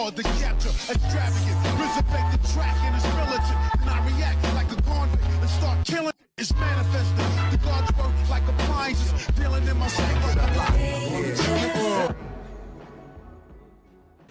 hard to capture, extravagant, resurrect the track and it's militant. And I react like a convict and start killing. It's manifested. The gods work like appliances, dealing in my sacred life.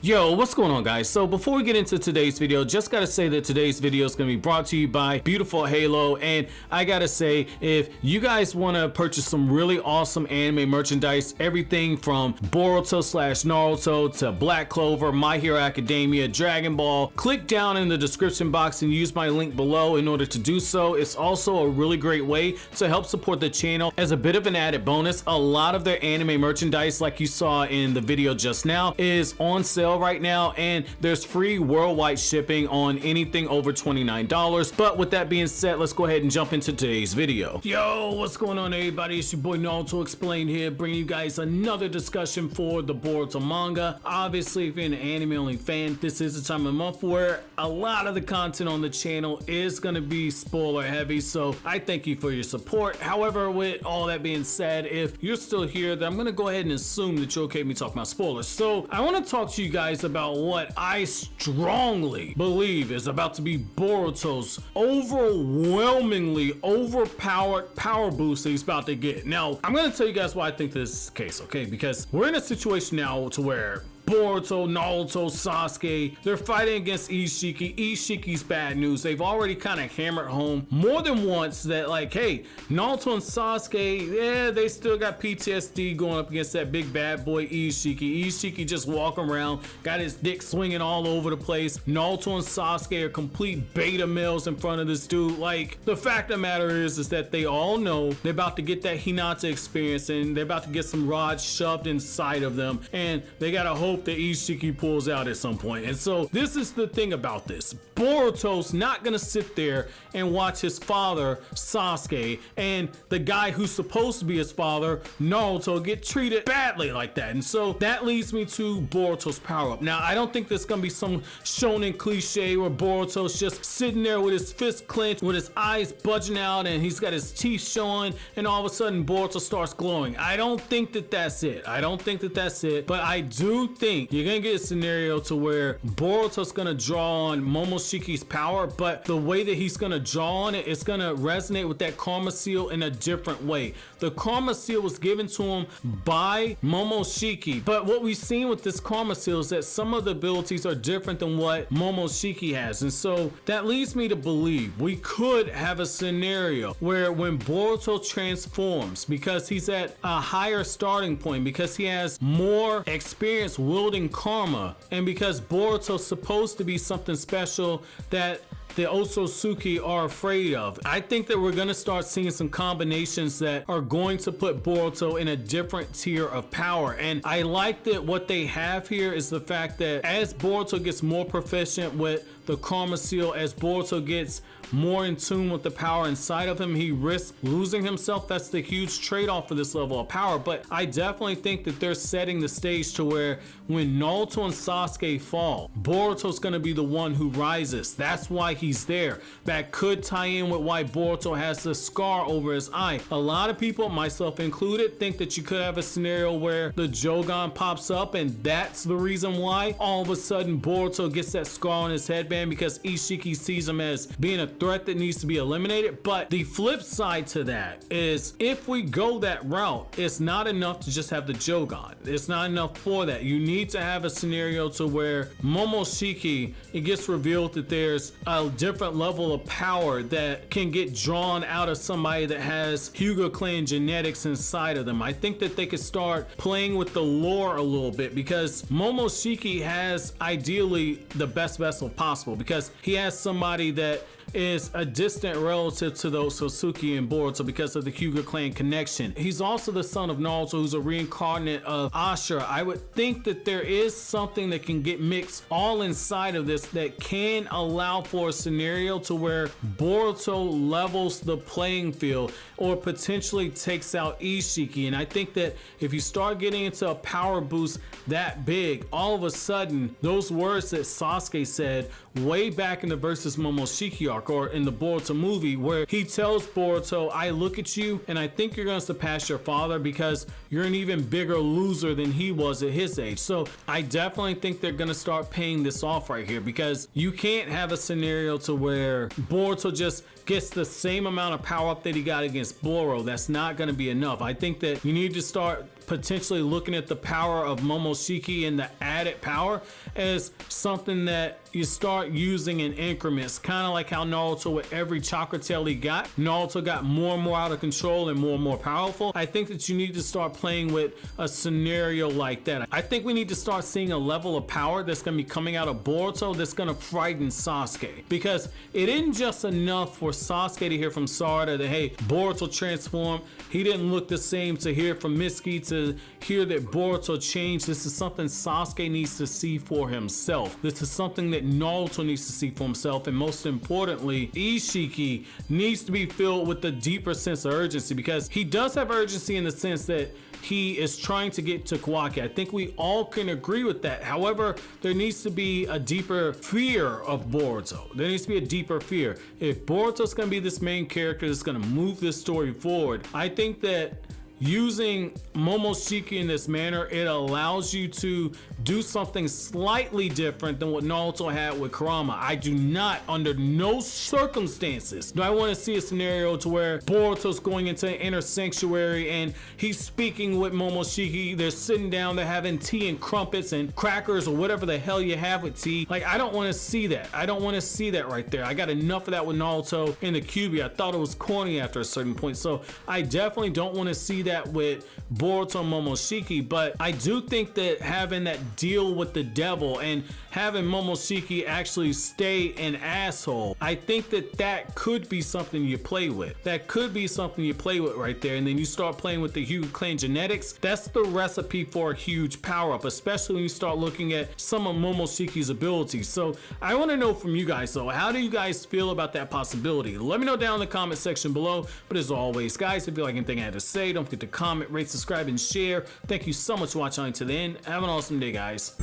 Yo, what's going on, guys? So before we get into today's video, just gotta say that today's video is gonna be brought to you by Beautiful Halo. And I gotta say, if you guys want to purchase some really awesome anime merchandise, everything from Boruto / Naruto to Black Clover, My Hero Academia, Dragon Ball, click down in the description box and use my link below in order to do so. It's also a really great way to help support the channel. As a bit of an added bonus, a lot of their anime merchandise, like you saw in the video just now, is on sale right now, and there's free worldwide shipping on anything over $29. But with that being said, let's go ahead and jump into today's video. Yo, what's going on, everybody? It's your boy Naruto Explained here, bringing you guys another discussion for the Boruto manga. Obviously, if you're an anime only fan, this is the time of month where a lot of the content on the channel is going to be spoiler heavy, so I thank you for your support. However, with all that being said, if you're still here, then I'm going to go ahead and assume that you're okay with me talking about spoilers. So I want to talk to you guys about what I strongly believe is about to be Boruto's overwhelmingly overpowered power boost that he's about to get. Now, I'm going to tell you guys why I think this is the case, okay? Because we're in a situation now to where Boruto, Naruto, Sasuke, they're fighting against Isshiki. Isshiki's bad news. They've already kind of hammered home more than once that, like, hey, Naruto and Sasuke, yeah, they still got PTSD going up against that big bad boy Isshiki. Isshiki just walking around, got his dick swinging all over the place. Naruto and Sasuke are complete beta males in front of this dude. Like, the fact of the matter is that they all know they're about to get that Hinata experience and they're about to get some rods shoved inside of them, and they gotta hope that Isshiki pulls out at some point. And so this is the thing about this. Boruto's not gonna sit there and watch his father, Sasuke, and the guy who's supposed to be his father, Naruto, get treated badly like that. And so that leads me to Boruto's power up. Now, I don't think there's gonna be some shonen cliche where Boruto's just sitting there with his fist clenched, with his eyes budging out, and he's got his teeth showing, and all of a sudden Boruto starts glowing. I don't think that that's it. I don't think that that's it, but I do think you're gonna get a scenario to where Boruto's gonna draw on Momoshiki's power, but the way that he's gonna draw on it, it's gonna resonate with that karma seal in a different way. The karma seal was given to him by Momoshiki, but what we've seen with this karma seal is that some of the abilities are different than what Momoshiki has. And so that leads me to believe we could have a scenario where when Boruto transforms, because he's at a higher starting point, because he has more experience wielding karma, and because Boruto's supposed to be something special that the Otsutsuki are afraid of, I think that we're going to start seeing some combinations that are going to put Boruto in a different tier of power. And I like that what they have here is the fact that as Boruto gets more proficient with the karma seal, as Boruto gets more in tune with the power inside of him, he risks losing himself. That's the huge trade-off for this level of power. But I definitely think that they're setting the stage to where when Naruto and Sasuke fall, Boruto's gonna be the one who rises. That's why he's there. That could tie in with why Boruto has the scar over his eye. A lot of people, myself included, think that you could have a scenario where the Jougan pops up and that's the reason why all of a sudden Boruto gets that scar on his headband, because Isshiki sees him as being a threat that needs to be eliminated. But the flip side to that is, if we go that route, it's not enough to just have the Jougan. It's not enough for that. You need to have a scenario to where Momoshiki, it gets revealed that there's a different level of power that can get drawn out of somebody that has Hyuga clan genetics inside of them. I think that they could start playing with the lore a little bit, because Momoshiki has ideally the best vessel possible, because he has somebody that is a distant relative to the Otsutsuki and Boruto because of the Hyuga clan connection. He's also the son of Naruto, who's a reincarnate of Ashura. I would think that there is something that can get mixed all inside of this that can allow for a scenario to where Boruto levels the playing field or potentially takes out Isshiki. And I think that if you start getting into a power boost that big, all of a sudden those words that Sasuke said way back in the versus Momoshiki arc, or in the Boruto movie, where he tells Boruto, I look at you and I think you're going to surpass your father because you're an even bigger loser than he was at his age. So I definitely think they're going to start paying this off right here, because you can't have a scenario to where Boruto just gets the same amount of power up that he got against Boro. That's not going to be enough. I think that you need to start potentially looking at the power of Momoshiki and the added power as something that you start using in increments, kind of like how Naruto, with every chakra tail he got, Naruto got more and more out of control and more powerful. I think that you need to start playing with a scenario like that. I think we need to start seeing a level of power that's going to be coming out of Boruto that's going to frighten Sasuke, because it isn't just enough for Sasuke to hear from Sarada that, hey, Boruto transformed, he didn't look the same, to hear from Mitsuki to hear that Boruto changed. This is something Sasuke needs to see for himself. This is something that Naruto needs to see for himself, and most importantly, Isshiki needs to be filled with a deeper sense of urgency, because he does have urgency in the sense that he is trying to get to Kawaki. I think we all can agree with that. However, there needs to be a deeper fear of Boruto. There needs to be a deeper fear. If Boruto's going to be this main character that's going to move this story forward, I think that using Momoshiki in this manner, it allows you to do something slightly different than what Naruto had with Kurama. I do not, under no circumstances, do I want to see a scenario to where Boruto's going into an inner sanctuary and he's speaking with Momoshiki. They're sitting down, they're having tea and crumpets and crackers or whatever the hell you have with tea. Like, I don't want to see that. I don't want to see that right there. I got enough of that with Naruto in the QB. I thought it was corny after a certain point. So I definitely don't want to see that with Boruto and Momoshiki, but I do think that having that deal with the devil and having Momoshiki actually stay an asshole, I think that that could be something you play with. That could be something you play with right there, and then you start playing with the Hyuga clan genetics. That's the recipe for a huge power up, especially when you start looking at some of Momoshiki's abilities. So I want to know from you guys though, how do you guys feel about that possibility? Let me know down in the comment section below. But as always, guys, if you like anything I had to say, don't forget to comment, rate, subscribe, and share. Thank you so much for watching to the end. Have an awesome day, guys.